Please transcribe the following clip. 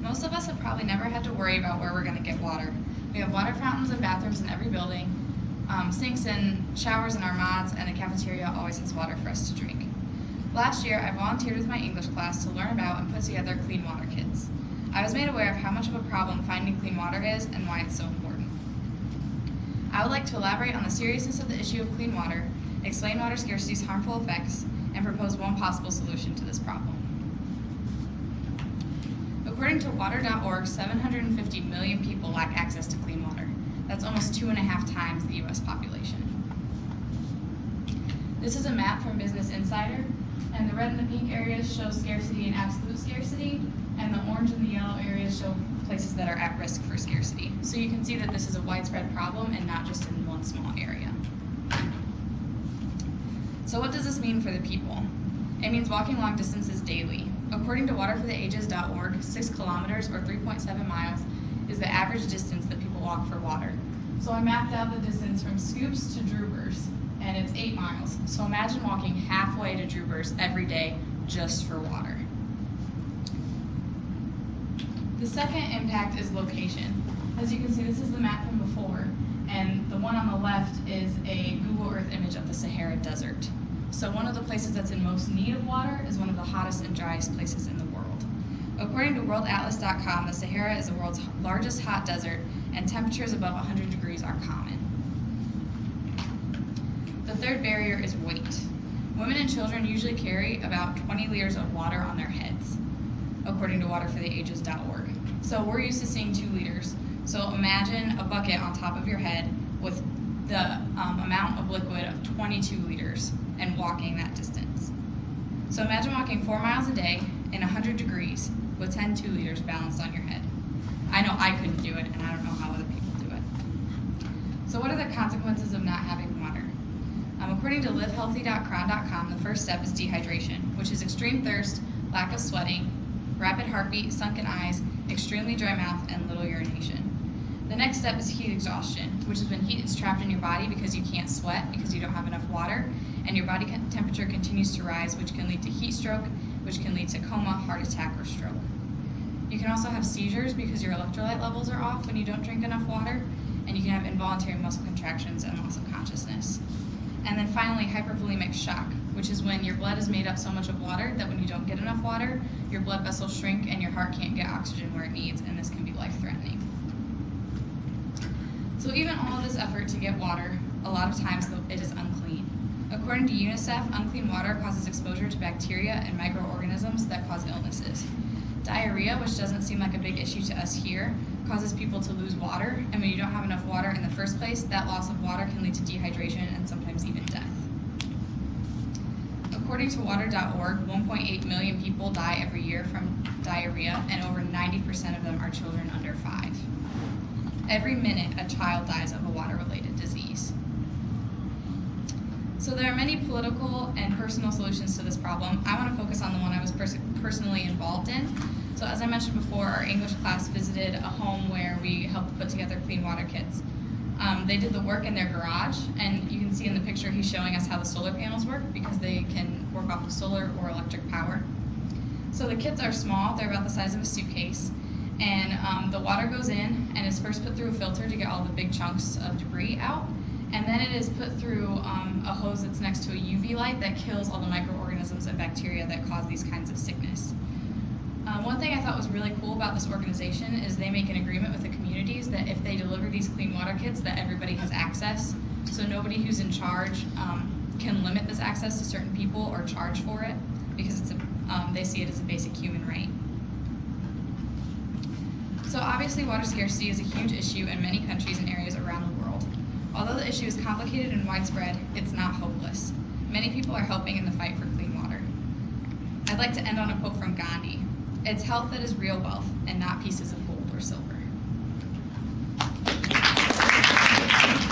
Most of us have probably never had to worry about where we're going to get water. We have water fountains and bathrooms in every building, sinks and showers in our mods, and the cafeteria always has water for us to drink. Last year, I volunteered with my English class to learn about and put together clean water kits. I was made aware of how much of a problem finding clean water is and why it's so important. I would like to elaborate on the seriousness of the issue of clean water, explain water scarcity's harmful effects, and propose one possible solution to this problem. According to water.org, 750 million people lack access to clean water. That's almost 2.5 times the U.S. population. This is a map from Business Insider, and the red and the pink areas show scarcity and absolute scarcity, and the orange and the yellow areas show places that are at risk for scarcity. So you can see that this is a widespread problem and not just in one small area. So what does this mean for the people? It means walking long distances daily. According to waterfortheages.org, 6 kilometers or 3.7 miles is the average distance that people walk for water. So I mapped out the distance from Scoops to Drubers, and it's 8 miles. So imagine walking halfway to Drubers every day just for water. The second impact is location. As you can see, this is the map from before, and the one on the left is a Google Earth image of the Sahara Desert. So one of the places that's in most need of water is one of the hottest and driest places in the world. According to worldatlas.com, the Sahara is the world's largest hot desert, and temperatures above 100 degrees are common. The third barrier is weight. Women and children usually carry about 20 liters of water on their heads, according to waterfortheages.org. So we're used to seeing 2 liters. So imagine a bucket on top of your head with the amount of liquid of 22 liters and walking that distance. So imagine walking 4 miles a day in 100 degrees with 10 2 liters balanced on your head. I know I couldn't do it, and I don't know how other people do it. So what are the consequences of not having water? According to livehealthy.cron.com, the first step is dehydration, which is extreme thirst, lack of sweating, rapid heartbeat, sunken eyes, extremely dry mouth, and little urination. The next step is heat exhaustion, which is when heat is trapped in your body because you can't sweat because you don't have enough water, and your body temperature continues to rise, which can lead to heat stroke, which can lead to coma, heart attack, or stroke. You can also have seizures because your electrolyte levels are off when you don't drink enough water, and you can have involuntary muscle contractions and loss of consciousness. And then finally, hypervolemic shock, which is when your blood is made up so much of water that when you don't get enough water, your blood vessels shrink and your heart can't get oxygen where it needs, and this can be life-threatening. So even all of this effort to get water, a lot of times it is unclean. According to UNICEF, unclean water causes exposure to bacteria and microorganisms that cause illnesses. Diarrhea, which doesn't seem like a big issue to us here, causes people to lose water, and when you don't have enough water in the first place, that loss of water can lead to dehydration and sometimes even death. According to water.org, 1.8 million people die every year from diarrhea, and over 90% of them are children under 5. Every minute, a child dies of a water-related disease. So there are many political and personal solutions to this problem. I want to focus on the one I was personally involved in. So as I mentioned before, our English class visited a home where we helped put together clean water kits. They did the work in their garage, and you can see in the picture he's showing us how the solar panels work because they can work off of solar or electric power. So the kits are small, they're about the size of a suitcase, and the water goes in and is first put through a filter to get all the big chunks of debris out, and then it is put through a hose that's next to a UV light that kills all the microorganisms and bacteria that cause these kinds of sickness. One thing I thought was really cool about this organization is they make an agreement with the communities that if they deliver these clean water kits that everybody has access, so nobody who's in charge can limit this access to certain people or charge for it because they see it as a basic human right. So obviously water scarcity is a huge issue in many countries and areas around the world. Although the issue is complicated and widespread, it's not hopeless. Many people are helping in the fight for clean water. I'd like to end on a quote from Gandhi. It's health that is real wealth and not pieces of gold or silver.